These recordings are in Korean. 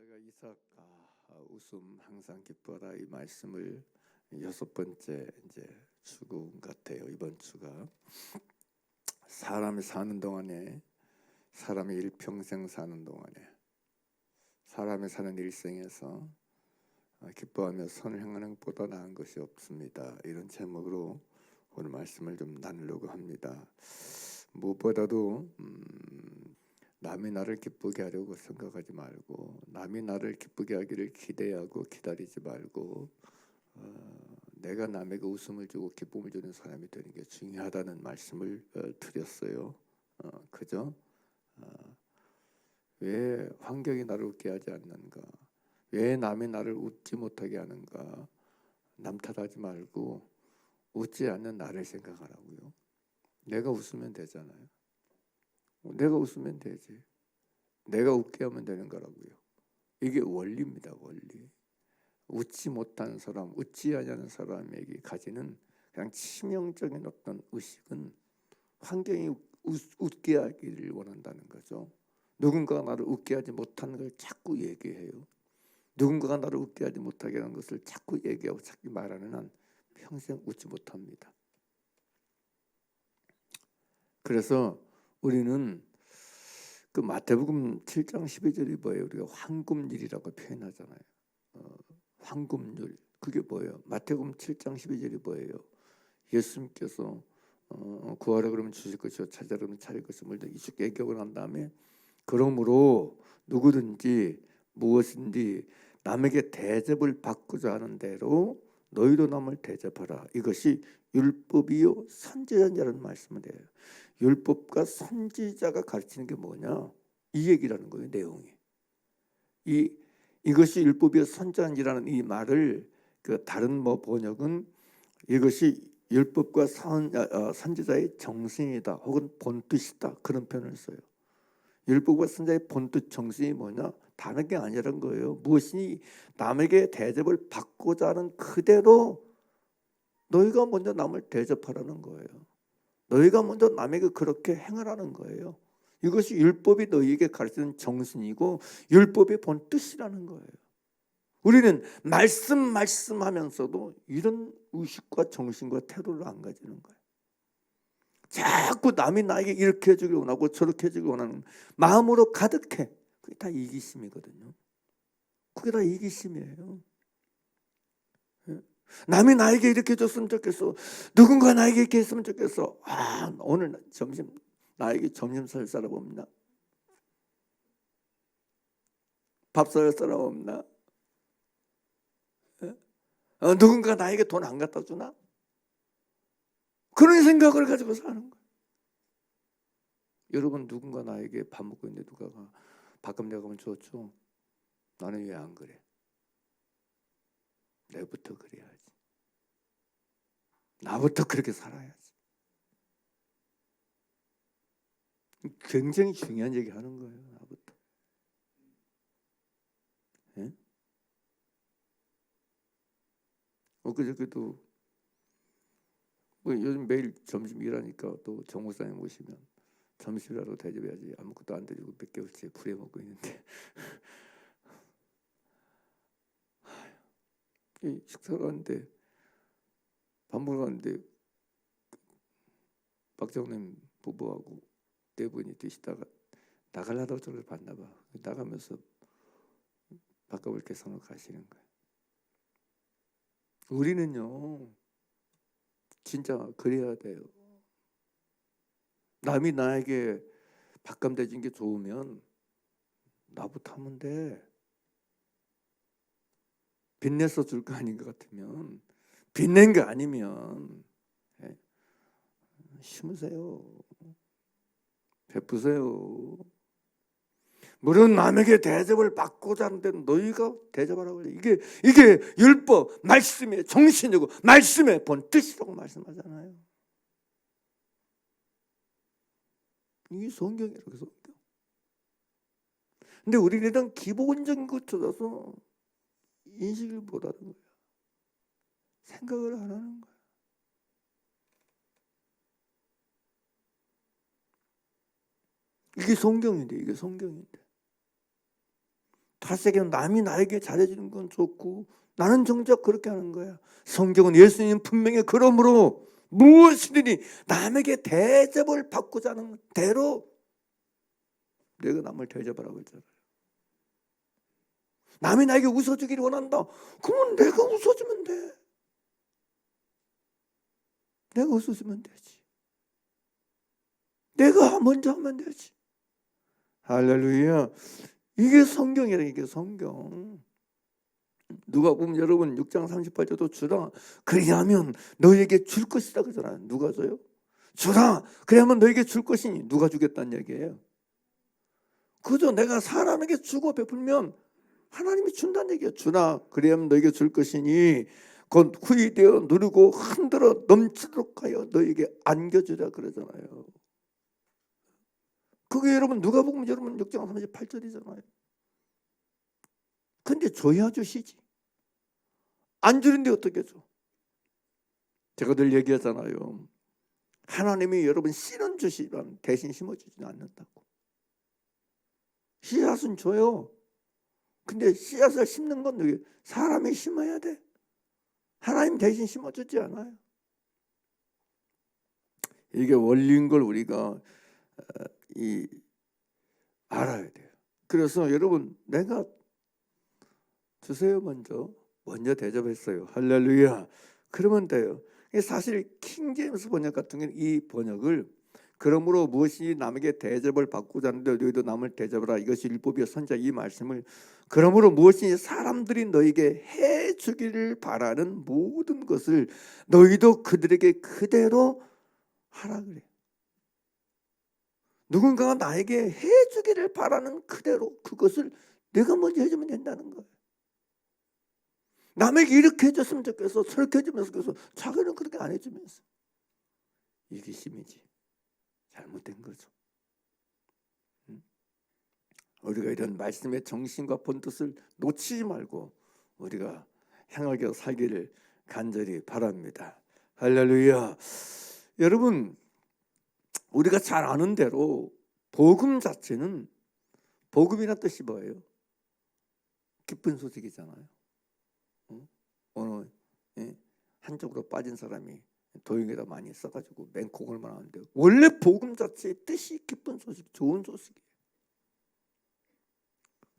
내가 이삭 웃음 항상 기뻐라 이 말씀을 6번째 이제 주군 같아요. 이번 주가 사람이 사는 동안에 사람이 일평생 사는 동안에 사람이 사는 일생에서 기뻐하며 선을 행하는 것보다 나은 것이 없습니다. 이런 제목으로 오늘 말씀을 좀 나누려고 합니다. 무엇보다도 남이 나를 기쁘게 하려고 생각하지 말고 남이 나를 기쁘게 하기를 기대하고 기다리지 말고 내가 남에게 웃음을 주고 기쁨을 주는 사람이 되는 게 중요하다는 말씀을 드렸어요. 그죠? 왜 환경이 나를 웃게 하지 않는가? 왜 남이 나를 웃지 못하게 하는가? 남 탓하지 말고 웃지 않는 나를 생각하라고요. 내가 웃으면 되잖아요. 내가 웃으면 되지. 내가 웃게 하면 되는 거라고요. 이게 원리입니다. 원리. 웃지 못하는 사람, 웃지 않는 사람에게 가지는 그냥 치명적인 어떤 의식은 환경이 웃게 하기를 원한다는 거죠. 누군가가 나를 웃게 하지 못하는 걸 자꾸 얘기해요. 누군가가 나를 웃게 하지 못하게 하는 것을 자꾸 얘기하고 자꾸 말하는 한 평생 웃지 못합니다. 그래서 우리는 그 마태복음 7장 12절이 뭐예요? 우리가 황금률이라고 표현하잖아요. 황금률. 그게 뭐예요? 마태복음 7장 12절이 뭐예요? 예수님께서 구하라 그러면 주실 것이요 찾으라 그러면 찾을 것임을 이쭉 얘기하고 난 다음에 그러므로 누구든지 무엇인지 남에게 대접을 받고자 하는 대로 너희도 남을 대접하라. 이것이 율법이요 선지자라는 말씀을 해요. 율법과 선지자가 가르치는 게 뭐냐? 이 얘기라는 거예요. 내용이. 이것이 율법이요 선지자라는 이 말을 그 다른 번역은 이것이 율법과 선지자의 정신이다 혹은 본뜻이다 그런 표현을 써요. 율법과 선지자의 본뜻 정신이 뭐냐? 다른 게 아니라는 거예요. 무엇이 남에게 대접을 받고자 하는 그대로 너희가 먼저 남을 대접하라는 거예요. 너희가 먼저 남에게 그렇게 행하라는 거예요. 이것이 율법이 너희에게 가르치는 정신이고 율법의 본뜻이라는 거예요. 우리는 말씀하면서도 이런 의식과 정신과 태도를 안 가지는 거예요. 자꾸 남이 나에게 이렇게 해주길 원하고 저렇게 해주길 원하는 마음으로 가득해. 그게 다 이기심이거든요. 그게 다 이기심이에요. 남이 나에게 이렇게 해줬으면 좋겠어. 누군가 나에게 이렇게 했으면 좋겠어. 오늘 점심 나에게 점심 살 사람 없나? 밥 살 사람 없나? 누군가 나에게 돈 안 갖다 주나? 그런 생각을 가지고 사는 거예요. 여러분 누군가 나에게 밥 먹고 있는데 누가가 밥값 내가 가면 줬죠? 나는 왜 안 그래? 내부터 그래야지. 나부터 그렇게 살아야지. 굉장히 중요한 얘기 하는 거예요. 나부터. 예? 그저께도 요즘 매일 점심 일하니까 또 정목사님 오시면 점심이라도 대접해야지. 아무것도 안 대주고 몇 개월째 풀에 먹고 있는데 식사를 하는데 밥 먹으러 갔는데 박장님 부부하고 네 분이 드시다가 나가려다가 저를 봤나 봐. 나가면서 밥값을 계산하고 가시는 거예요. 우리는요 진짜 그래야 돼요. 남이 나에게 밥값 대준 게 좋으면 나부터 하면 돼. 빚내서 줄 거 아닌 것 같으면 빚낸 거 아니면 심으세요. 베푸세요. 물론 남에게 대접을 받고자 하는데 너희가 대접하라고 해요. 이게 율법, 말씀의 정신이고 말씀의 본뜻이라고 말씀하잖아요. 이게 성경이라고 성경. 근데 우리는 일단 기본적인 것조차도 인식을 못하는 거예요. 생각을 안 하는 거예요. 이게 성경인데. 8세기는 남이 나에게 잘해주는 건 좋고 나는 정작 그렇게 하는 거야. 성경은 예수님 분명히 그러므로 무엇이든지 남에게 대접을 받고자 하는 대로 내가 남을 대접하라고 했잖아요. 남이 나에게 웃어주기를 원한다. 그러면 내가 웃어주면 돼. 내가 웃어주면 되지. 내가 먼저 하면 되지. 할렐루야. 이게 성경이라. 이게 성경. 누가 보면 여러분 6장 38절도 주라 그리하면 너에게 줄 것이다 그러잖아요. 누가 줘요? 주라 그리하면 너에게 줄 것이니. 누가 주겠다는 얘기예요. 그죠? 내가 사람에게 주고 베풀면 하나님이 준다는 얘기예요. 주라 그리하면 너에게 줄 것이니 곧 후이되어 누르고 흔들어 넘치도록 하여 너에게 안겨주라 그러잖아요. 그게 여러분 누가 보면 여러분 6장 38절이잖아요. 근데 줘야 주시지. 안 주는데 어떻게 줘? 제가 늘 얘기하잖아요. 하나님이 여러분 씨는 주시지만 대신 심어주지는 않는다고. 씨앗은 줘요. 근데 씨앗을 심는 건 사람이 심어야 돼. 하나님 대신 심어주지 않아요. 이게 원리인 걸 우리가 알아야 돼요. 그래서 여러분 내가 주세요 먼저 대접했어요. 할렐루야. 그러면 돼요. 사실 킹제임스 번역 같은 경우는 이 번역을 그러므로 무엇이 남에게 대접을 받고자 하는데 너희도 남을 대접하라. 이것이 율법이요 선지자 이 말씀을 그러므로 무엇이 사람들이 너에게 해주기를 바라는 모든 것을 너희도 그들에게 그대로 하라 그래. 누군가가 나에게 해주기를 바라는 그대로 그것을 내가 먼저 해주면 된다는 거예요. 남에게 이렇게 해줬으면 좋겠어 저렇게 해주면 좋겠어 자기는 그렇게 안 해주면서 이기심이지. 잘못된 거죠. 우리가 이런 말씀의 정신과 본뜻을 놓치지 말고 우리가 행하게 살기를 간절히 바랍니다. 할렐루야. 여러분 우리가 잘 아는 대로 복음 자체는 복음이란 뜻이 뭐예요? 기쁜 소식이잖아요. 어느 한쪽으로 빠진 사람이 도형에다 많이 써가지고 맹콩을만 하는데 원래 복음 자체의 뜻이 기쁜 소식, 좋은 소식이에요.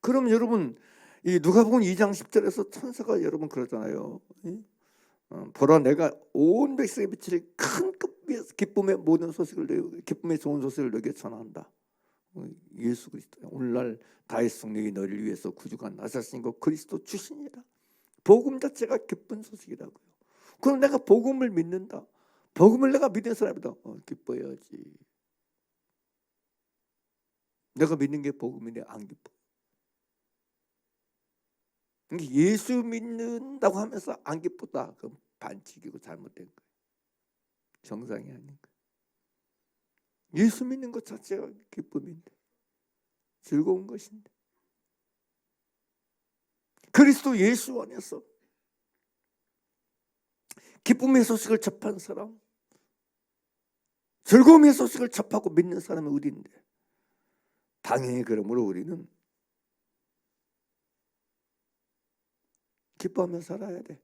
그럼 여러분 이 누가복음 2장 10절에서 천사가 여러분 그러잖아요. 보라 내가 온 백성의 빛을 큰 기쁨의 모든 소식을 기쁨의 좋은 소식을 너에게 전한다. 예수 그리스도 오늘날 다윗 성령이 너를 위해서 구주가 나사신 것 그리스도 주시니라. 복음 자체가 기쁜 소식이라고요. 그럼 내가 복음을 믿는다. 복음을 내가 믿는 사람이다. 기뻐야지. 내가 믿는 게 복음인데 안 기뻐. 예수 믿는다고 하면서 안 기쁘다. 그럼 반칙이고 잘못된 거예요. 정상이 아닌 거예요. 예수 믿는 것 자체가 기쁨인데 즐거운 것인데 그리스도 예수 안에서 기쁨의 소식을 접한 사람 즐거움의 소식을 접하고 믿는 사람은 우리인데 당연히 그러므로 우리는 기뻐하며 살아야 돼.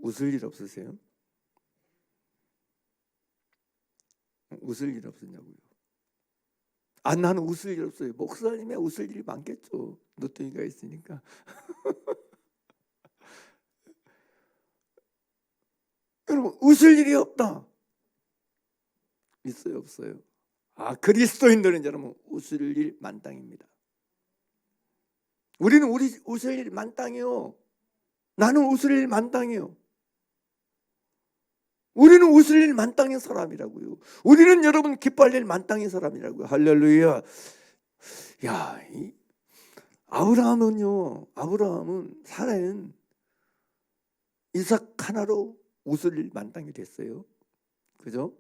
웃을 일 없으세요? 웃을 일 없었냐고요? 나는 웃을 일 없어요. 목사님의 웃을 일이 많겠죠. 노뚱이가 있으니까. 여러분 웃을 일이 없다. 있어요 없어요? 그리스도인들은 여러분 웃을 일 만땅입니다. 우리는 웃을 일 만땅이요. 나는 웃을 일 만땅이요. 우리는 웃을 일 만땅인 사람이라고요. 우리는 여러분 기뻐할 일 만땅인 사람이라고요. 할렐루야. 야, 아브라함은 살아있는 이삭 하나로 웃을 일 만땅이 됐어요. 그죠?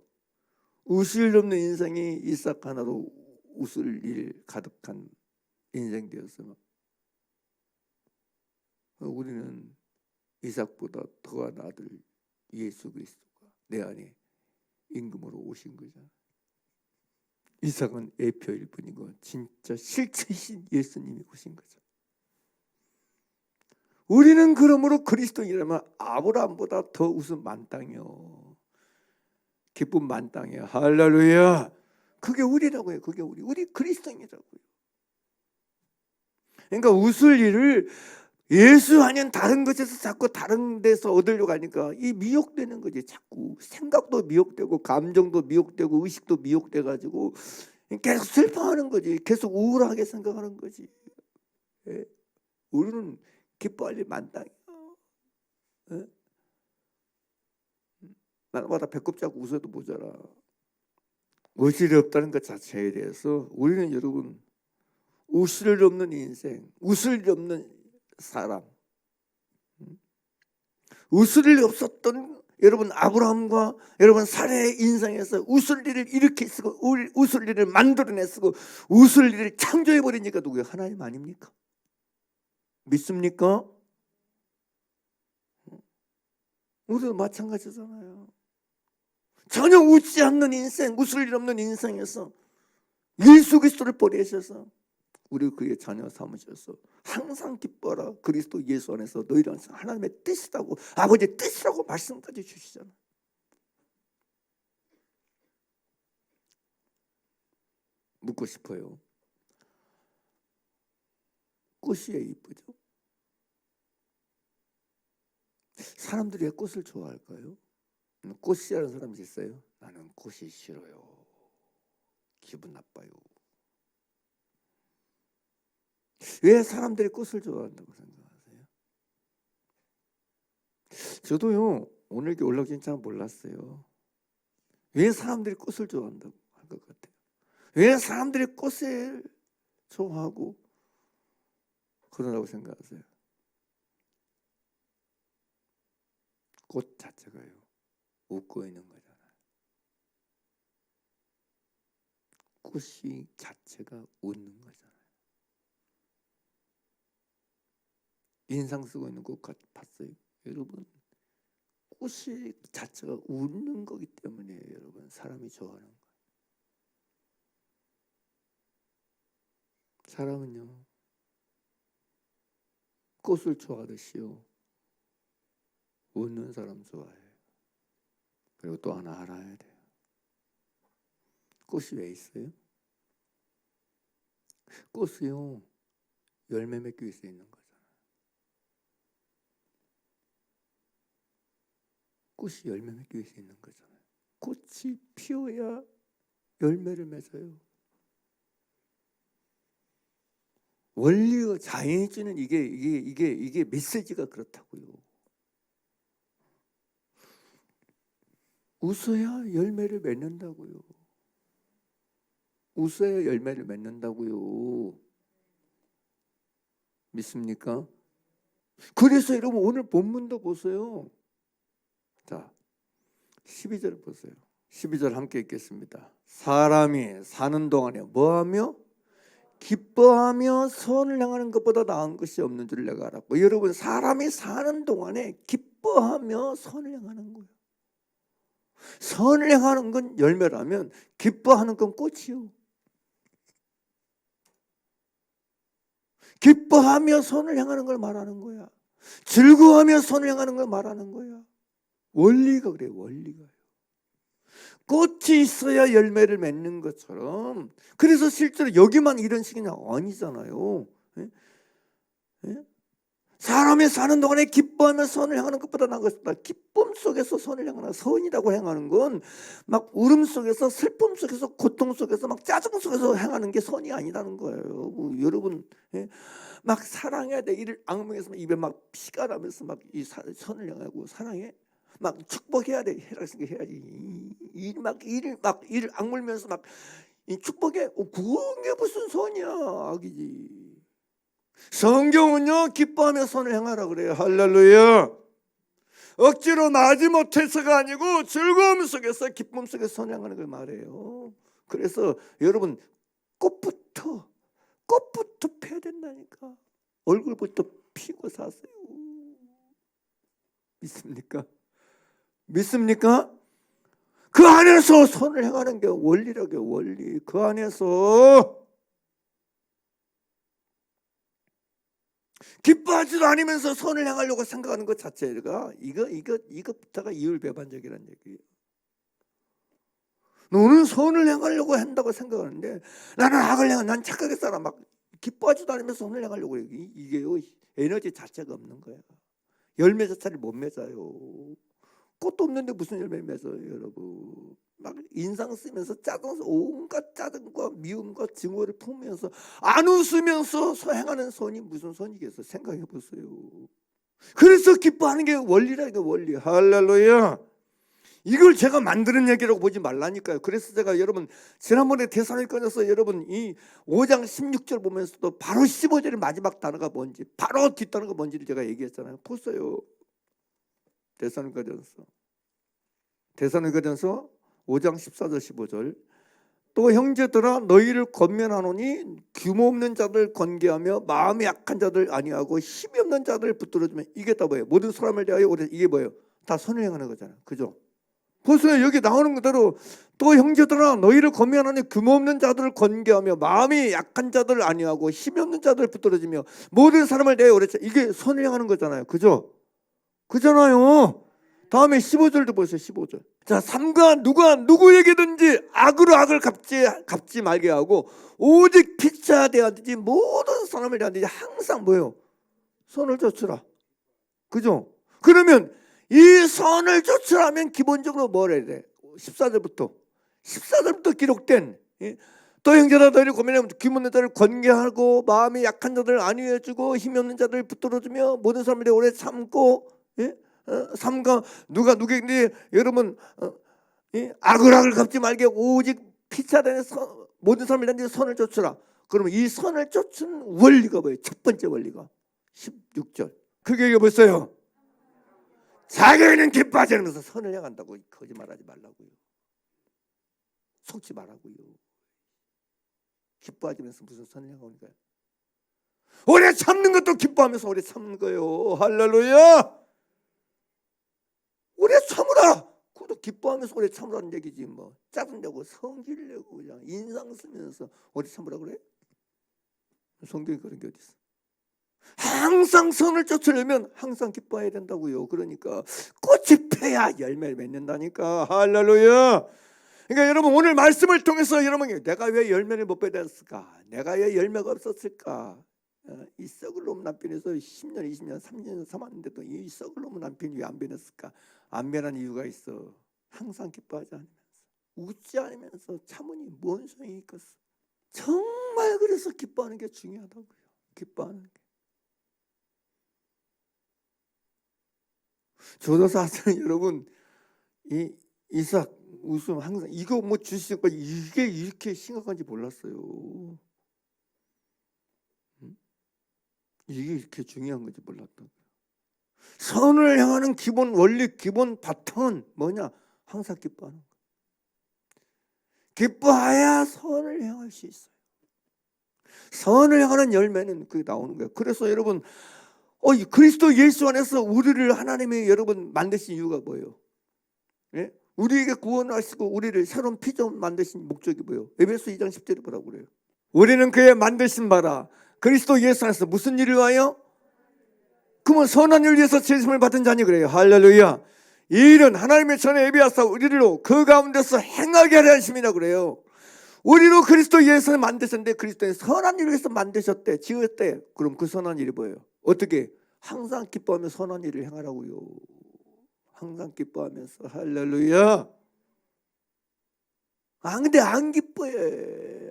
웃을 일 없는 인생이 이삭 하나로 웃을 일 가득한 인생 되었어요. 우리는 이삭보다 더한 아들 예수 그리스도가 내 안에 임금으로 오신 거잖아요. 이삭은 예표일 뿐이고 진짜 실체이신 예수님이 오신 거죠. 우리는 그러므로 그리스도인이라면 아브라함보다 더 웃음 만땅이요, 기쁨 만땅이요. 할렐루야. 그게 우리라고요. 그게 우리 그리스도인이라고요. 그러니까 웃을 일을 예수 아닌 다른 것에서 자꾸 다른 데서 얻으려고 하니까 이 미혹되는 거지. 자꾸 생각도 미혹되고 감정도 미혹되고 의식도 미혹돼 가지고 계속 슬퍼하는 거지. 계속 우울하게 생각하는 거지. 예? 우리는 기뻐할 일 만땅이야. 예? 날마다 배꼽 잡고 웃어도 모자라. 웃을 일 없다는 것 자체에 대해서 우리는 여러분 웃을 일 없는 인생, 웃을 일 없는 사람, 웃을 일이 없었던 여러분 아브라함과 여러분 사례의 인생에서 웃을 일을 이렇게 쓰고 웃을 일을 만들어내 쓰고 웃을 일을 창조해 버리니까 누구예요? 하나님 아닙니까? 믿습니까? 우리도 마찬가지잖아요. 전혀 웃지 않는 인생, 웃을 일 없는 인생에서 예수 그리스도를 보내셔서 우리 그의 자녀 삼으셔서 항상 기뻐라. 그리스도 예수 안에서 너희는 하나님의 뜻이라고, 아버지의 뜻이라고 말씀까지 주시잖아요. 묻고 싶어요. 꽃이 왜 이쁘죠? 사람들이 왜 꽃을 좋아할까요? 꽃 싫어하는 사람이 있어요? 나는 꽃이 싫어요. 기분 나빠요. 왜 사람들이 꽃을 좋아한다고 생각하세요? 저도요 오늘 이렇게 올라오긴 잘 몰랐어요. 왜 사람들이 꽃을 좋아한다고 할 것 같아요? 왜 사람들이 꽃을 좋아하고 그러라고 생각하세요? 꽃 자체가요 웃고 있는 거잖아요. 꽃이 자체가 웃는 거잖아요. 인상 쓰고 있는 꽃 봤어요? 여러분 꽃이 자체가 웃는 거기 때문에 여러분 사람이 좋아하는 거예요. 사람은요 꽃을 좋아하듯이요 웃는 사람 좋아해요. 그리고 또 하나 알아야 돼요. 꽃이 왜 있어요? 꽃이요 열매 맺기 위해서 있는 거잖아요. 꽃이 열매 맺기 위해서 있는 거잖아요. 꽃이 피어야 열매를 맺어요. 원리가 자연이 주는 이게 메시지가 그렇다고요. 웃어야 열매를 맺는다고요. 웃어야 열매를 맺는다고요. 믿습니까? 그래서 여러분 오늘 본문도 보세요. 자, 12절 보세요. 12절 함께 읽겠습니다. 사람이 사는 동안에 뭐하며? 기뻐하며 선을 행하는 것보다 나은 것이 없는 줄 내가 알았고. 여러분 사람이 사는 동안에 기뻐하며 선을 행하는 거예요. 선을 행하는 건 열매라면 기뻐하는 건 꽃이요. 기뻐하며 선을 행하는 걸 말하는 거야. 즐거워하며 선을 행하는 걸 말하는 거야. 원리가 그래요. 원리가요. 꽃이 있어야 열매를 맺는 것처럼. 그래서 실제로 여기만 이런 식이냐 아니잖아요. 예? 예? 사람이 사는 동안에 기뻐하며 선을 행하는 것보다 나은 것이다. 기쁨 속에서 선을 행하는, 선이라고 행하는 건 막 울음 속에서, 슬픔 속에서, 고통 속에서, 막 짜증 속에서 행하는 게 선이 아니라는 거예요. 여러분, 예? 막 사랑해야 돼. 이를 악몽에서 입에 막 피가 나면서 막 이 선을 행하고 사랑해. 막 축복해야 돼. 해야지. 일을 악물면서 막 이 축복해. 그게 무슨 선이야? 악이지. 성경은요 기뻐하며 선을 행하라 그래요. 할렐루야. 억지로 나지 못해서가 아니고 즐거움 속에서 기쁨 속에서 선을 행하는 걸 말해요. 그래서 여러분 꽃부터 펴야 된다니까. 얼굴부터 피고 사세요. 믿습니까? 믿습니까? 그 안에서 선을 행하는 게 원리라고요. 원리. 그 안에서 기뻐하지도 않으면서 선을 행하려고 생각하는 것 자체가 이것부터가 이율배반적이라는 얘기예요. 너는 선을 행하려고 한다고 생각하는데 나는 악을 행한, 난 착하게 살아, 막 기뻐하지도 않으면서 선을 행하려고 해요. 이게요, 에너지 자체가 없는 거야. 열매 자체를 못 맺어요. 꽃도 없는데 무슨 열매를 맺어요, 여러분. 막 인상 쓰면서 짜증, 온갖 짜증과 미움과 증오를 품으면서 안 웃으면서 행하는 선이 무슨 선이겠어? 생각해 보세요. 그래서 기뻐하는 게 원리라니까, 원리. 할렐루야. 이걸 제가 만드는 얘기라고 보지 말라니까요. 그래서 제가 여러분 지난번에 데살로니가서 여러분 이 5장 16절 보면서도 바로 15절의 마지막 단어가 뭔지, 바로 뒷단어가 뭔지를 제가 얘기했잖아요. 보세요. 데살로니가전서 5장 14절 15절. 또 형제들아 너희를 권면하노니 규모 없는 자들 권계하며 마음이 약한 자들 아니하고 힘이 없는 자들 붙들어주면, 이게 다 뭐예요? 모든 사람을 대하여 이게 뭐예요? 다 선을 행하는 거잖아요. 그죠? 보세요. 여기 나오는 그대로 또 형제들아 너희를 권면하니 규모 없는 자들을 권계하며 마음이 약한 자들 아니하고 힘이 없는 자들 붙들어주며 모든 사람을 대하여 오래차, 이게 선을 행하는 거잖아요. 그죠? 그잖아요. 다음에 15절도 보세요. 15절. 자, 삼가 누구에게든지 악으로 악을 갚지 말게 하고 오직 피차 대하든지 모든 사람을 대하든지 항상 뭐예요? 선을 좇으라. 그죠? 그러면 이 선을 좇으라면 기본적으로 뭐라 해야 돼? 14절부터 기록된, 또 형제라 너희를 고민하면 규모 없는 자를 권계하고 마음이 약한 자들을 안위해 주고 힘이 없는 자들을 붙들어주며 모든 사람들이 오래 참고, 삼가 누구에게 여러분 악을 갚지 말게 오직 피차되는 모든 사람들한테 선을 좇으라. 그러면 이 선을 좇은 원리가 뭐예요? 첫 번째 원리가 16절. 그게 이게 뭐였어요? 자기는 기뻐하지 않으면서 선을 행한다고. 거짓말하지 말라고요. 속지 말라고요. 기뻐하지 않으면서 무슨 선을 행하는 거예요? 오래 참는 것도 기뻐하면서 오래 참는 거예요. 할렐루야. 오래 참으라. 그것도 기뻐하면서 오래 참으라는 얘기지. 뭐 짜증내고 성질내고 그냥 인상 쓰면서 오래 참으라 그래? 성경에 그런 게 어디 있어? 항상 선을 쫓으려면 항상 기뻐해야 된다고요. 그러니까 꽃이 펴야 열매를 맺는다니까. 할렐루야. 그러니까 여러분 오늘 말씀을 통해서 여러분이 내가 왜 열매를 못 맺었을까? 내가 왜 열매가 없었을까? 이 썩을 놈 남편에서 10년, 20년, 30년 삼았는데도 이 썩을 놈 남편이 왜 안 변했을까? 안 변한 이유가 있어. 항상 기뻐하지 않으면서, 웃지 않으면서 참으니 뭔 소용이 있겠어? 정말 그래서 기뻐하는 게 중요하다고요. 기뻐하는 게. 조도사는 여러분 이 이삭 웃음 항상 이거 뭐 주시고 이게 이렇게 심각한지 몰랐어요. 이게 이렇게 중요한 건지 몰랐다고요. 선을 향하는 기본 원리, 기본 바탕은 뭐냐? 항상 기뻐하는 거. 기뻐해야 선을 향할 수 있어요. 선을 향하는 열매는 그게 나오는 거예요. 그래서 여러분 그리스도 예수 안에서 우리를 하나님이 여러분 만드신 이유가 뭐예요? 예? 우리에게 구원하시고 우리를 새로운 피조 만드신 목적이 뭐예요? 에베소 2장 10절에 뭐라고 그래요? 우리는 그의 만드신 바라 그리스도 예수 안에서 무슨 일을 위하여? 그러면 선한 일을 위해서 제심을 받은 자니 그래요. 할렐루야. 이 일은 하나님의 전에 예비하사 우리로 그 가운데서 행하게 하려 하심이라 그래요. 우리로 그리스도 예수를 만드셨는데 그리스도의 선한 일을 위해서 만드셨대, 지었대. 그럼 그 선한 일이 뭐예요? 어떻게? 항상 기뻐하며 선한 일을 행하라고요. 항상 기뻐하면서. 할렐루야. 근데 안 기뻐해.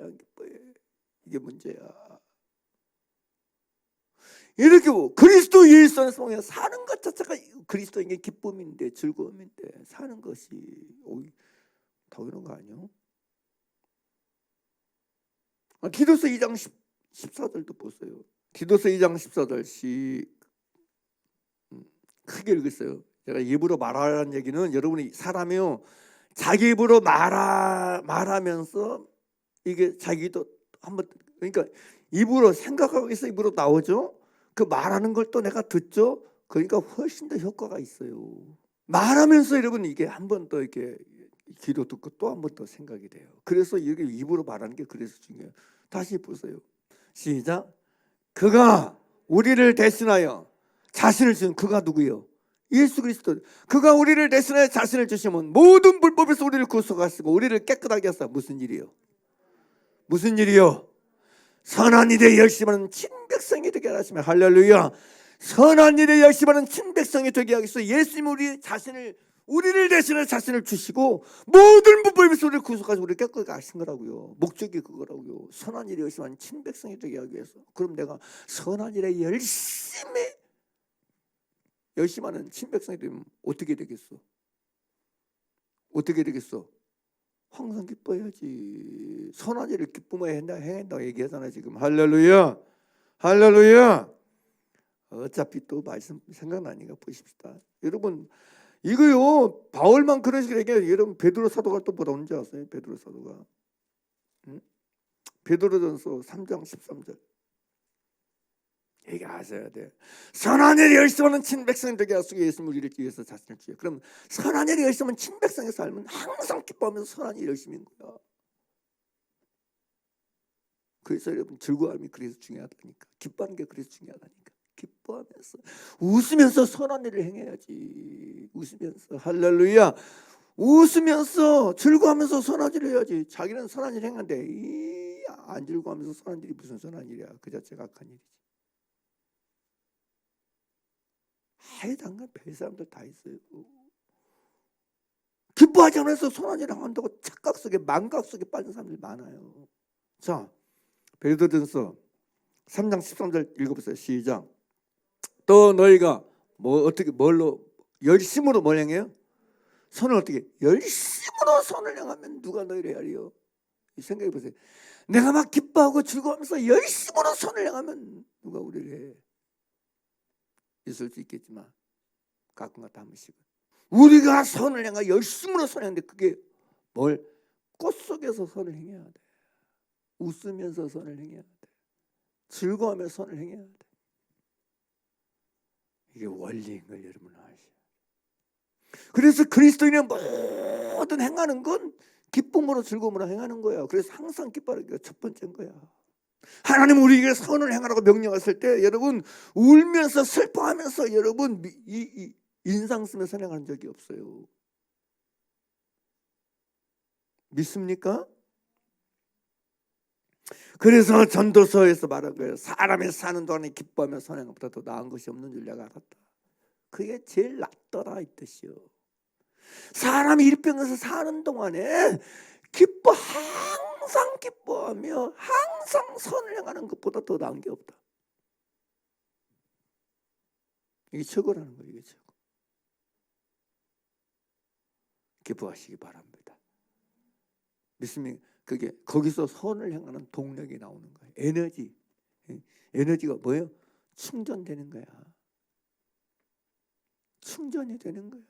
안 기뻐해. 이게 문제야. 이렇게 그리스도 예수 안에서 사는 것 자체가 그리스도에게 기쁨인데, 즐거움인데, 사는 것이 더 그런 거 아니에요? 디도서 2장 14절도 보세요. 디도서 2장 14절 크게 읽었어요. 제가 입으로 말하라는 얘기는 여러분이 사람이요 자기 입으로 말하면서 이게 자기도 한번, 그러니까 입으로 생각하고 있어 입으로 나오죠. 그 말하는 걸 또 내가 듣죠. 그러니까 훨씬 더 효과가 있어요. 말하면서 여러분 이게 한 번 더 이렇게 기도 듣고 또 한 번 더 생각이 돼요. 그래서 이렇게 입으로 말하는 게 그래서 중요해요. 다시 보세요. 시작. 그가 우리를 대신하여 자신을 주신 그가 누구예요? 예수 그리스도. 그가 우리를 대신하여 자신을 주시면 모든 불법에서 우리를 구속하시고 우리를 깨끗하게 하사. 무슨 일이요? 무슨 일이요? 선한 일에 열심하는 친백성이 되게 하시면. 할렐루야. 선한 일에 열심하는 친백성이 되게 하기 위해서 예수님이 우리를 대신해 자신을 주시고 모든 불법에서 우리를 구속하시고 우리를 깨끗하게 하신 거라고요. 목적이 그거라고요. 선한 일에 열심하는 친백성이 되게 하기 위해서. 그럼 내가 선한 일에 열심하는 친백성이 되면 어떻게 되겠어? 어떻게 되겠어? 항상 기뻐해야지. 선한 일을 기쁨에 행한다고 얘기하잖아요 지금. 할렐루야. 할렐루야. 어차피 또 말씀 생각나니까 보십시다. 여러분 이거요 바울만 그런 식으로 얘기해요. 여러분 베드로 사도가 또 뭐라 하는지 아세요? 베드로 사도가 베드로전서 3장 13절 얘기하셔야 돼. 선한 일에 열심하는 친백성 되게 하시고 예수님 우리를 위해서 자신을 주여. 그럼 선한 일에 열심하는 친백성의 삶은 항상 기뻐하면서 선한 일에 열심인 거야. 그래서 여러분 즐거움이 그래서 중요하다니까. 기뻐하는 게 그래서 중요하다니까. 기뻐하면서 웃으면서 선한 일을 행해야지. 웃으면서. 할렐루야. 웃으면서 즐거워하면서 선한 일을 해야지. 자기는 선한 일을 행하는데 안 즐거워하면서 선한 일이 무슨 선한 일이야. 그 자체가 악한 일이지. 하여간 별 사람들 다 있어요. 기뻐하지 않아서 선한 일을 한다고 착각 속에 망각 속에 빠진 사람들이 많아요. 자, 베드로전서 3장 13절 읽어보세요. 시작. 또 너희가 뭘로 열심으로 뭘 행해요? 선을 어떻게 열심으로 선을 행하면 누가 너희를 헤아려? 생각해 보세요. 내가 막 기뻐하고 즐거워하면서 열심으로 선을 행하면 누가 우리를 해? 있을 수 있겠지만 가끔가다 한 번씩은 우리가 선을 행하 열심으로 선을 행하는데 그게 뭘? 꽃 속에서 선을 행해야 돼. 웃으면서 선을 행해야 돼. 즐거워하면서 선을 행해야 돼. 이게 원리인 걸 여러분 아시죠? 그래서 그리스도인의 모든 행하는 건 기쁨으로 즐거움으로 행하는 거야. 그래서 항상 기뻐하는 게 첫 번째인 거야. 하나님 우리에게 선을 행하라고 명령했을 때 여러분 울면서 슬퍼하면서 여러분 인상 쓰면서 선행하는 적이 없어요. 믿습니까? 그래서 전도서에서 말한 거예요. 사람이 사는 동안에 기뻐하며 선행하는 것보다 더 나은 것이 없는 줄 내가 알았다. 그게 제일 낫더라 이 뜻이요. 사람이 일평에서 사는 동안에 항상 기뻐하며 항상 선을 행하는 것보다 더 나은 게 없다. 이게 최고라는 거예요. 이게 최고. 기뻐하시기 바랍니다. 믿습니까? 그게 거기서 선을 향하는 동력이 나오는 거예요. 에너지가 뭐예요? 충전되는 거야. 충전이 되는 거야.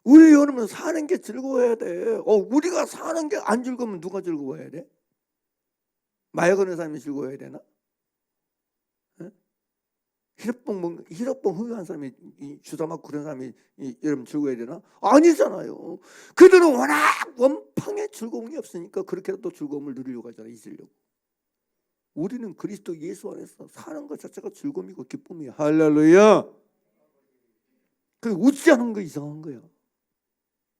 우리 여러분 사는 게 즐거워야 돼. 우리가 사는 게 안 즐거우면 누가 즐거워야 돼? 마약하는 사람이 즐거워야 되나? 히럽봉 흡연한 사람이 주사 맞고 그런 사람이 여러분 즐거워야 되나? 아니잖아요. 그들은 워낙 원팡의 즐거움이 없으니까 그렇게라도 즐거움을 누리려고 하잖아. 있으려고. 우리는 그리스도 예수 안에서 사는 것 자체가 즐거움이고 기쁨이야. 할렐루야. 그 웃지 않은 거 이상한 거야.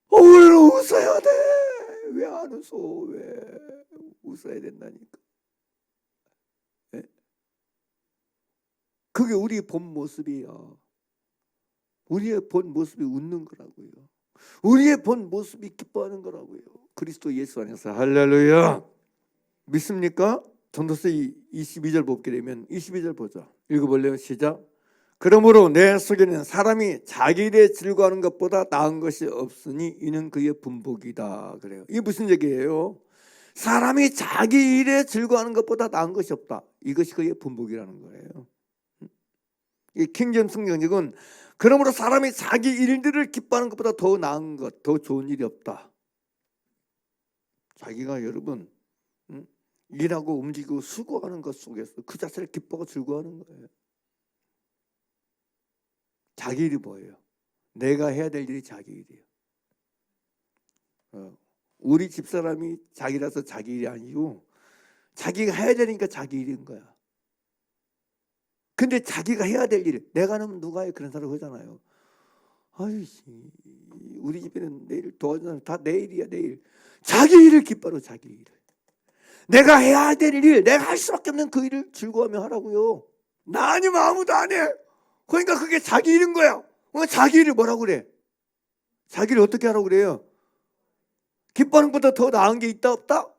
우리는 웃어야 돼. 왜 안 웃어? 왜 웃어야 된다니까. 그게 우리의 본 모습이야. 우리의 본 모습이 웃는 거라고요. 우리의 본 모습이 기뻐하는 거라고요. 그리스도 예수 안에서. 할렐루야. 믿습니까? 전도서 22절 보게 되면 22절 보자. 읽어볼래요? 시작. 그러므로 내 속에는 사람이 자기 일에 즐거워하는 것보다 나은 것이 없으니 이는 그의 분복이다. 그래요. 이게 무슨 얘기예요? 사람이 자기 일에 즐거워하는 것보다 나은 것이 없다. 이것이 그의 분복이라는 거예요. 이 킹제임스 성경은 그러므로 사람이 자기 일들을 기뻐하는 것보다 더 나은 것, 더 좋은 일이 없다. 자기가 여러분 일하고 움직이고 수고하는 것 속에서 그 자체를 기뻐하고 즐거워하는 거예요. 자기 일이 뭐예요? 내가 해야 될 일이 자기 일이에요. 우리 집사람이 자기라서 자기 일이 아니고 자기가 해야 되니까 자기 일인 거야. 근데 자기가 해야 될 일, 내가 하면 누가 해? 그런 사람 하잖아요. 아이씨, 우리 집에는 내일 도와주는 다 내일이야, 내일. 자기 일을 기뻐로 자기 일을. 내가 해야 될 일, 내가 할 수밖에 없는 그 일을 즐거워하며 하라고요. 나 아니면 아무도 안 해. 그러니까 그게 자기 일인 거야. 자기 일을 뭐라고 그래? 자기 일을 어떻게 하라고 그래요? 기뻐하는 것보다 더 나은 게 있다 없다?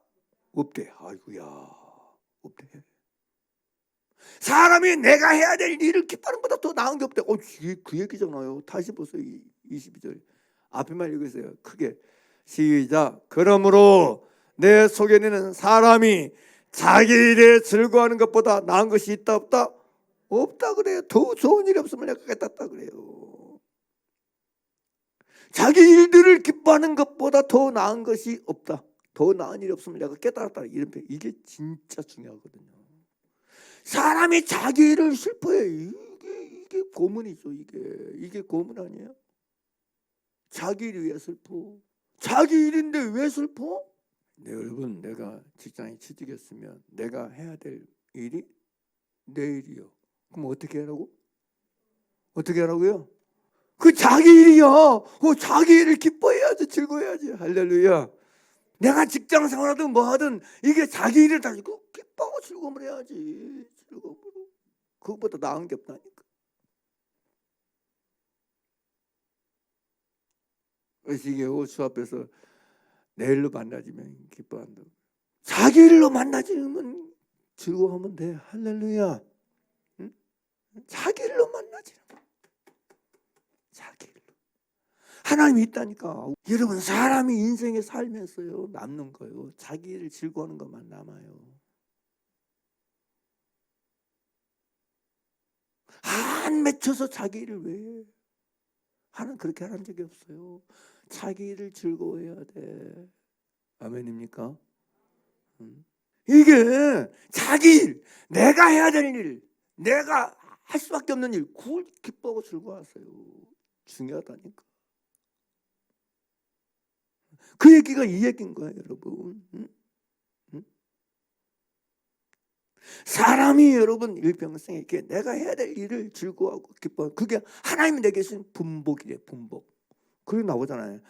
없대. 아이고야, 없대. 사람이 내가 해야 될 일을 기뻐하는 것보다 더 나은 게 없대. 그 얘기잖아요. 다시 보세요. 22절 앞에만 읽으세요. 크게 시작. 그러므로 내 속에는 사람이 자기 일에 즐거워하는 것보다 나은 것이 있다 없다? 없다 그래요. 더 좋은 일이 없으면 내가 깨닫다 그래요. 자기 일들을 기뻐하는 것보다 더 나은 것이 없다. 더 나은 일이 없으면 내가 깨달았다. 이게 진짜 중요하거든요. 사람이 자기 일을 슬퍼해. 이게 고문이죠. 이게 고문 아니에요? 자기 일이 왜 슬퍼? 자기 일인데 왜 슬퍼? 네, 여러분, 내가 직장에 취직했으면 내가 해야 될 일이 내 일이요. 그럼 어떻게 하라고? 어떻게 하라고요? 그 자기 일이야. 자기 일을 기뻐해야지, 즐거워해야지. 할렐루야. 내가 직장 생활하든 뭐 하든 이게 자기 일을 다 기뻐하고 즐거움을 해야지. 즐거움으로. 그것보다 나은 게 없다니까. 그래서 이게 호수 앞에서 내일로 만나지면 기뻐한다고. 자기 일로 만나지면 즐거워하면 돼. 할렐루야. 응? 자기 일로 만나지. 자기 일로. 하나님이 있다니까. 여러분, 사람이 인생에 살면서요 남는 거예요. 자기 일을 즐거워하는 것만 남아요. 한 맺혀서 자기 일을 왜 해? 하나님 그렇게 하는 적이 없어요. 자기 일을 즐거워해야 돼. 아멘입니까? 이게 자기 일, 내가 해야 될 일, 내가 할 수밖에 없는 일, 그걸 기뻐하고 즐거워하세요. 중요하다니까. 그 얘기가 이 얘기인 거예요, 여러분. 사람이 여러분 일평생에 이렇게 내가 해야 될 일을 즐거워하고 기뻐하고, 그게 하나님이 내게 주신 분복이래. 분복. 그게 나오잖아요.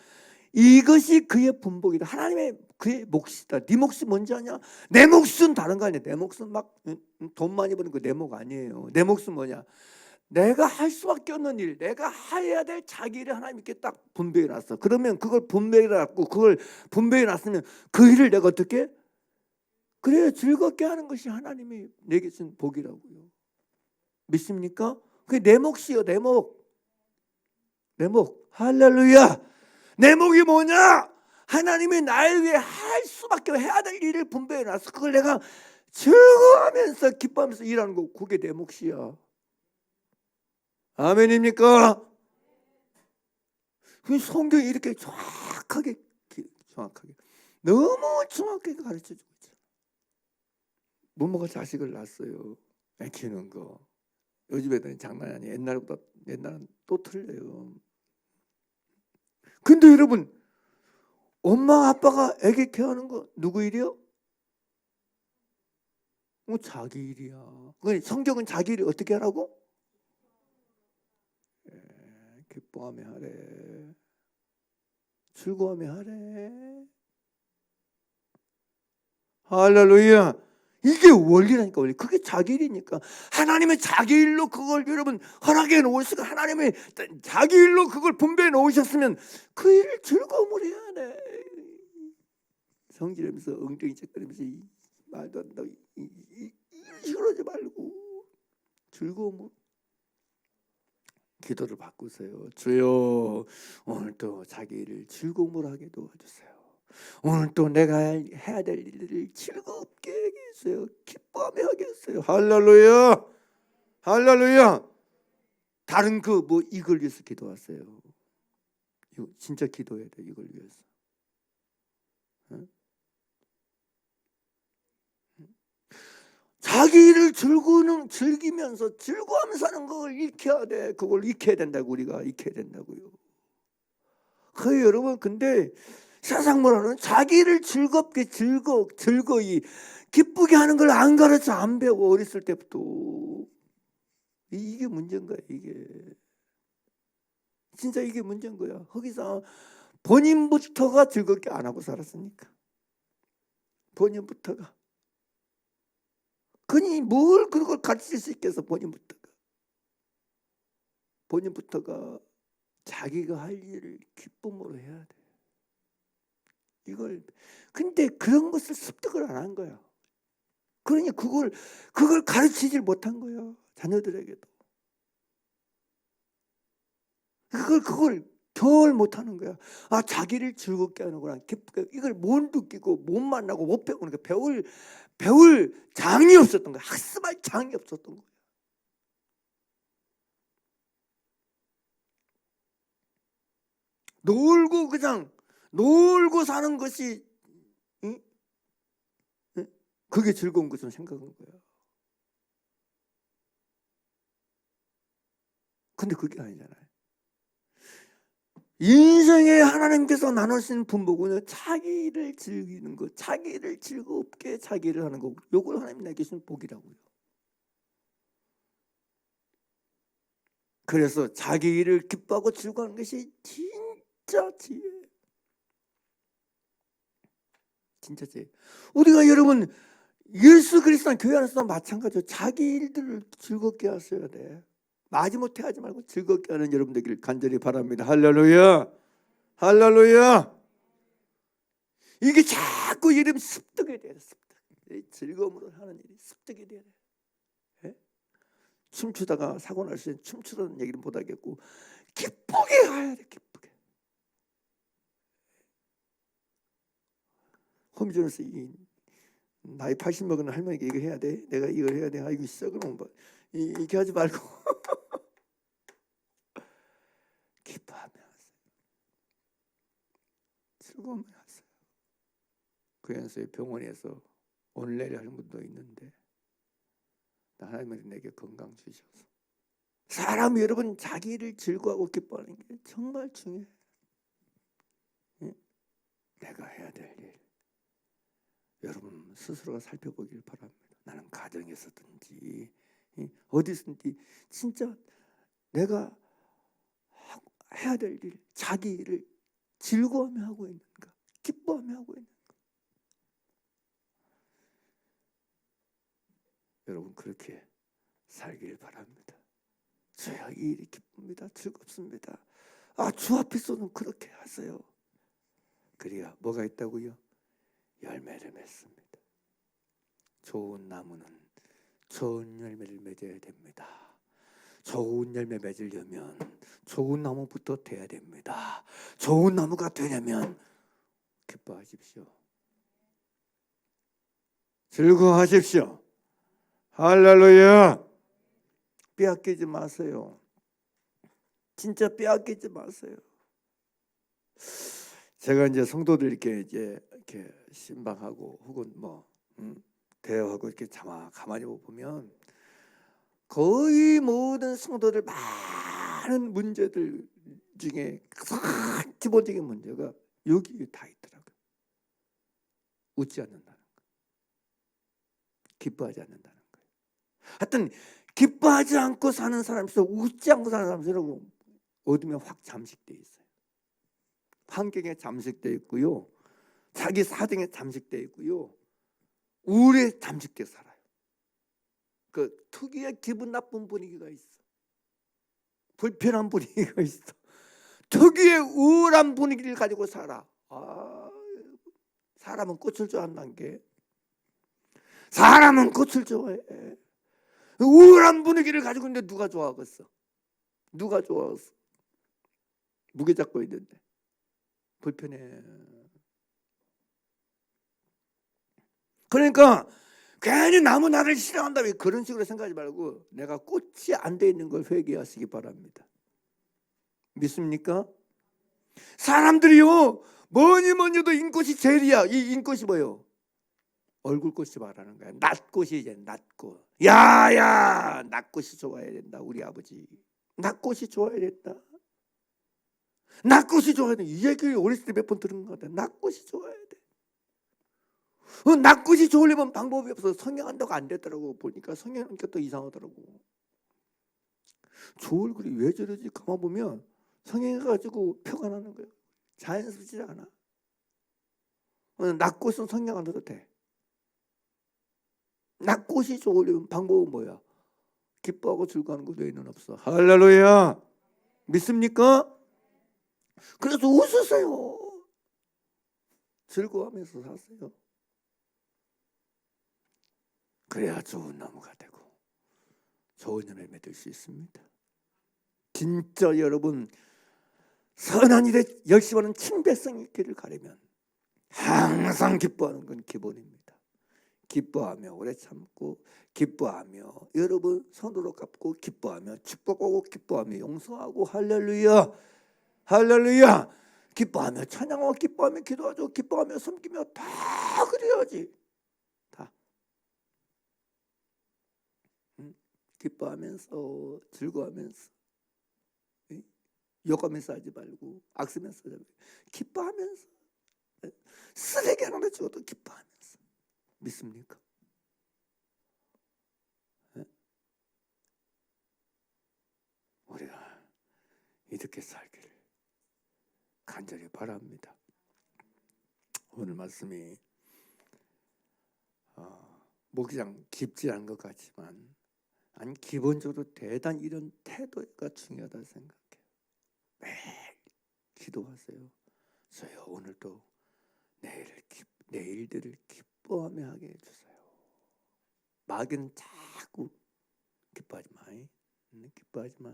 이것이 그의 분복이다. 하나님의 그의 몫이다. 네 몫이 뭔지 아냐? 내 몫은 다른 거 아니야. 내 몫은 막 돈 많이 버는 거 내 몫 아니에요. 내 몫은 뭐냐? 내가 할 수밖에 없는 일, 내가 해야 될 자기 일을 하나님께 딱 분배해 놨어. 그러면 그걸 분배해 놨고, 그걸 분배해 놨으면 그 일을 내가 어떻게? 그래야 즐겁게 하는 것이 하나님이 내게 준 복이라고요. 믿습니까? 그게 내 몫이요. 내 몫. 내 몫. 할렐루야. 내 몫이 뭐냐? 하나님이 나를 위해 할 수밖에 해야 될 일을 분배해 놨어. 그걸 내가 즐거워하면서 기뻐하면서 일하는 거, 그게 내 몫이야. 아멘입니까? 그 성경이 이렇게 정확하게 너무 정확하게 가르쳐주고 있잖아. 부모가 자식을 낳았어요. 애 키우는 거. 요즘 애들은 장난이 아니에요. 옛날은 또 틀려요. 근데 여러분, 엄마 아빠가 애기 케어하는 거 누구 일이요? 자기 일이야. 성경은 자기 일을 어떻게 하라고? 기뻐하며 하래. 즐거워하며 하래. 할렐루야. 이게 원리라니까, 원리. 그게 자기 일이니까. 하나님의 자기 일로 그걸 여러분 허락해 놓으시고, 하나님의 자기 일로 그걸 분배해 놓으셨으면 그 일을 즐거움으로 해야 돼. 성질하면서 엉덩이 쩍거리면서 말도 안 된다고 이러지 말고 즐거움으로 기도를 바꾸세요. 주여, 오늘도 자기 일을 즐거움으로 하게 도와주세요. 오늘 또 내가 해야 될 일을 즐겁게 하게 해주세요. 기뻐하며 하게 해주세요. 할렐루야. 할렐루야. 다른 이걸 위해서 기도하세요. 이거 진짜 기도해야 돼. 이걸 위해서. 자기 일을 즐기면서 즐거워하면서 하는 걸 익혀야 돼. 그걸 익혀야 된다고, 우리가 익혀야 된다고요. 여러분, 근데 세상 문화는 자기를 즐겁게 즐거이 기쁘게 하는 걸 안 가르쳐, 안 배워. 어렸을 때부터. 이게 문제인 거야. 이게 진짜 이게 문제인 거야. 거기서 본인부터가 즐겁게 안 하고 살았으니까. 본인부터가. 그니 뭘 그걸 가르칠 수 있겠어. 본인부터가 자기가 할 일을 기쁨으로 해야 돼. 이걸 근데 그런 것을 습득을 안 한 거야. 그러니 그걸 가르치질 못한 거야. 자녀들에게도. 그걸 겨울 못하는 거야. 아, 자기를 즐겁게 하는구나. 기쁘게. 이걸 못 느끼고 못 만나고 못 배우는 거야. 배울 장이 없었던 거야. 학습할 장이 없었던 거야. 그냥 놀고 사는 것이, 응? 그게 즐거운 것처럼 생각한 거야. 근데 그게 아니잖아요. 인생에 하나님께서 나누신 분복은 자기를 즐기는 것, 자기를 즐겁게 자기를 하는 거. 이걸 하나님 내게 주신 복이라고요. 그래서 자기 일을 기뻐하고 즐거워하는 것이 진짜 지혜. 진짜 지혜. 우리가 여러분 예수 그리스도는 교회 안에서 마찬가지로 자기 일들을 즐겁게 하셔야 돼. 마지못해 하지 말고 즐겁게 하는 여러분 되기를 간절히 바랍니다. 할렐루야. 할렐루야. 이게 자꾸 이름 습득이 돼야 돼. 습득. 즐거움으로 하는 일이 습득이 돼야 돼. 예? 춤추다가 사고 날 수 있는 춤추라는 얘기를 못 하겠고 기쁘게 가야 돼. 기쁘게. 홈즈에서 나이 80 먹은 할머니가 이거 해야 돼. 내가 이걸 해야 돼. 아, 이거 있어. 그러면 뭐 이렇게 하지 말고 기뻐하며 하세요. 즐거움에 하세요. 그래서 병원에서 오늘내리 하는 분도 있는데 하나님은 내게 건강 주셔서 사람 여러분 자기를 즐거워하고 기뻐하는 게 정말 중요해요. 내가 해야 될 일 여러분 스스로가 살펴보길 바랍니다. 나는 가정에서든지 어디서든지 진짜 내가 해야 될 일, 자기 일을 즐거워하며 하고 있는가, 기뻐하며 하고 있는가. 여러분 그렇게 살길 바랍니다. 저야 이 일이 기쁩니다. 즐겁습니다. 아, 주 앞에서는 그렇게 하세요. 그래야 뭐가 있다고요? 열매를 맺습니다. 좋은 나무는 좋은 열매를 맺어야 됩니다. 좋은 열매 맺으려면 좋은 나무부터 돼야 됩니다. 좋은 나무가 되려면 기뻐하십시오. 즐거워하십시오. 할렐루야. 빼앗기지 마세요. 진짜 빼앗기지 마세요. 제가 이제 성도들 이렇게 신방하고 혹은 대화하고 이렇게 가만히 보면 거의 모든 성도들 많은 문제들 중에 가장 기본적인 문제가 여기 다 있더라고요. 웃지 않는다는 거, 기뻐하지 않는다는 거예요. 하여튼 기뻐하지 않고 사는 사람이 있어, 웃지 않고 사는 사람이 있어. 어둠에 확 잠식돼 있어요. 환경에 잠식돼 있고요, 자기 사정에 잠식돼 있고요, 우울에 잠식돼 살아요. 그 특유의 기분 나쁜 분위기가 있어. 불편한 분위기가 있어. 특유의 우울한 분위기를 가지고 살아. 아, 사람은 꽃을 좋아한다는 게. 사람은 꽃을 좋아해. 우울한 분위기를 가지고 있는데 누가 좋아하겠어? 누가 좋아하겠어? 무게 잡고 있는데 불편해. 그러니까 괜히 나무 나를 싫어한다 왜 그런 식으로 생각하지 말고 내가 꽃이 안 돼 있는 걸 회개하시기 바랍니다. 믿습니까? 사람들이요 뭐니 해도 인꽃이 제일이야. 이 인꽃이 뭐요? 얼굴꽃이 말하는 거야. 낫꽃이 이제 낫꽃. 야야 낫꽃이 좋아야 된다. 우리 아버지 낫꽃이 좋아야 된다. 낮꽃이 좋아야 돼. 이 얘기를 어렸을 때 몇 번 들은 것 같아. 낮꽃이 좋아야 돼. 낮꽃이 좋으려면 방법이 없어. 성형한다고 안 되더라고. 보니까 성형하니까 또 이상하더라고. 저 얼굴이 왜 저러지? 가만 보면 성형해가지고 표가 나는 거예요. 자연스럽지 않아. 낮꽃은 성형 안 해도 돼. 낮꽃이 좋으려면 방법은 뭐야? 기뻐하고 즐거워하는 것 외에는 없어. 할렐루야. 믿습니까? 그래서 웃으세요. 즐거워하면서 사세요. 그래야 좋은 나무가 되고 좋은 열매 맺을 수 있습니다. 진짜 여러분 선한 일에 열심하는 친배성이 있기를 가려면 항상 기뻐하는 건 기본입니다. 기뻐하며 오래 참고 기뻐하며 여러분 손으로 갚고 기뻐하며 축복하고 기뻐하며 용서하고 할렐루야. 할렐루야. 기뻐하며 찬양하고 기뻐하며 기도하죠. 기뻐하며 섬기며 다 그래야지. 다 기뻐하면서 즐거워하면서 욕하면서 하지 말고 악쓰면서 하지 말고 기뻐하면서 쓰레기 하나 주어도 기뻐하면서. 믿습니까? 우리가 이렇게 살기를 간절히 바랍니다. 오늘 말씀이 목장 깊지 않은 것 같지만 아니 기본적으로 대단히 이런 태도가 중요하다 생각해요. 매일 기도하세요. 저요 오늘도 내일들을 기뻐하며 하게 해주세요. 마귀는 자꾸 기뻐하지 마. 기뻐하지 마.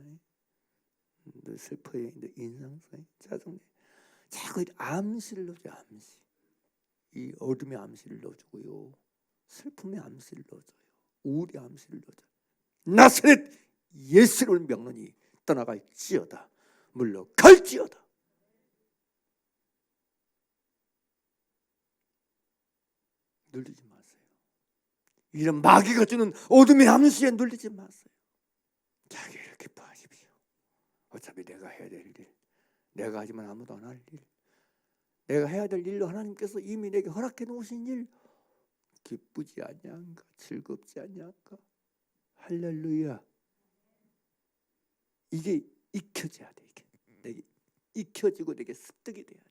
너 슬퍼해. 너 인상해. 짜증내. 자꾸 암시를 넣어줘. 암시. 이 어둠의 암시를 넣어주고요. 슬픔의 암시를 넣어줘요. 우울의 암시를 넣어줘요. 나사렛 예수를 명하노니 떠나갈지어다. 물러갈지어다. 눌리지 마세요. 이런 마귀가 주는 어둠의 암시에 눌리지 마세요. 자기를 기뻐하십시오. 어차피 내가 해야 될 일, 내가 하지만 아무도 안 할 일, 내가 해야 될 일로 하나님께서 이미 내게 허락해 놓으신 일, 기쁘지 아니한가? 즐겁지 아니한가? 할렐루야. 이게 익혀져야 돼. 이게 내게 익혀지고 내게 습득이 돼야 돼.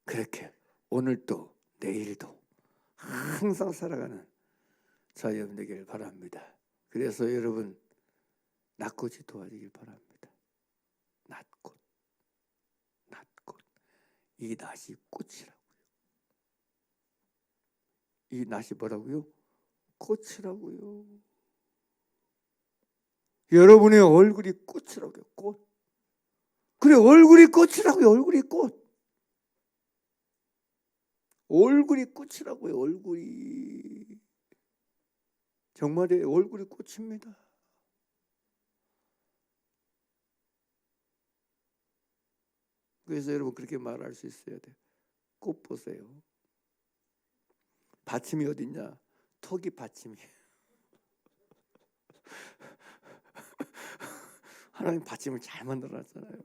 그렇게 오늘도 내일도 항상 살아가는 저 여러분 되기를 바랍니다. 그래서 여러분 낮꽃이 도와주길 바랍니다. 낮꽃. 이 낮이 꽃이라고요. 이 낮이 뭐라고요? 꽃이라고요. 여러분의 얼굴이 꽃이라고요. 꽃. 그래 얼굴이 꽃이라고요. 얼굴이 꽃. 얼굴이 꽃이라고요. 얼굴이. 정말 얼굴이 꽃입니다. 그래서 여러분 그렇게 말할 수 있어야 돼요. 꽃 보세요. 받침이 어딨냐? 턱이 받침이에요. 하나님 받침을 잘 만들어놨잖아요.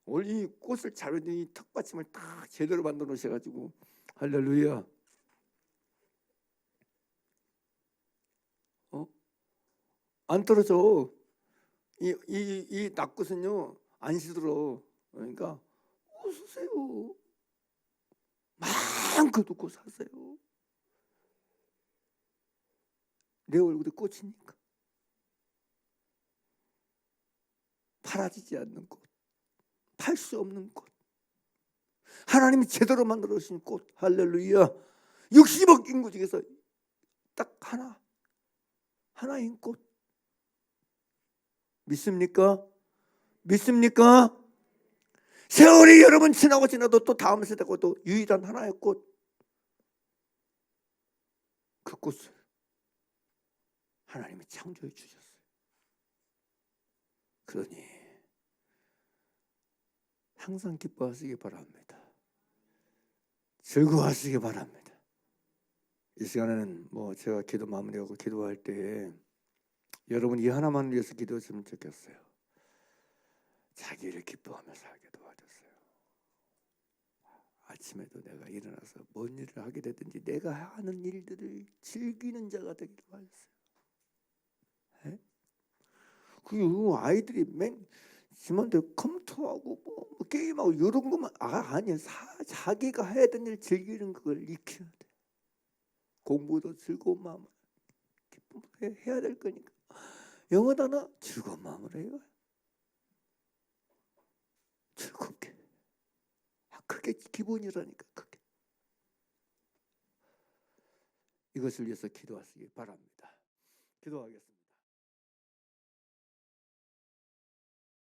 오늘 이 꽃을 잘 만든 이 턱 받침을 딱 제대로 만들어 놓으셔가지고 할렐루야. 안 떨어져. 이 낙꽃은요 안 시들어. 그러니까 웃으세요. 마음껏 웃고 사세요. 내 얼굴이 꽃이니까. 팔아지지 않는 꽃, 팔 수 없는 꽃, 하나님이 제대로 만들어 주신 꽃. 할렐루야. 60억 인구 중에서 딱 하나인 꽃. 믿습니까? 믿습니까? 세월이 여러분 지나고 지나도 또 다음 세대고 또 유일한 하나의 꽃. 그 꽃을 하나님이 창조해 주셨어요. 그러니 항상 기뻐하시기 바랍니다. 즐거워하시기 바랍니다. 이 시간에는 제가 기도 마무리하고 기도할 때 여러분 이 하나만을 위해서 기도했으면 좋겠어요. 자기를 기뻐하며 살게 도와줬어요. 아침에도 내가 일어나서 뭔 일을 하게 되든지 내가 하는 일들을 즐기는 자가 되길 도와줬어요. 예? 그 아이들이 맨 지만대로 컴퓨터하고 뭐 게임하고 이런 것만 아니야. 자기가 해야 되는 일 즐기는 그걸 익혀야 돼. 공부도 즐거운 마음으로 기쁨으로 해야 될 거니까 영어 단어 즐거운 마음으로 해요. 즐겁게. 그게 기본이라니까. 그게. 이것을 위해서 기도하시기 바랍니다. 기도하겠습니다.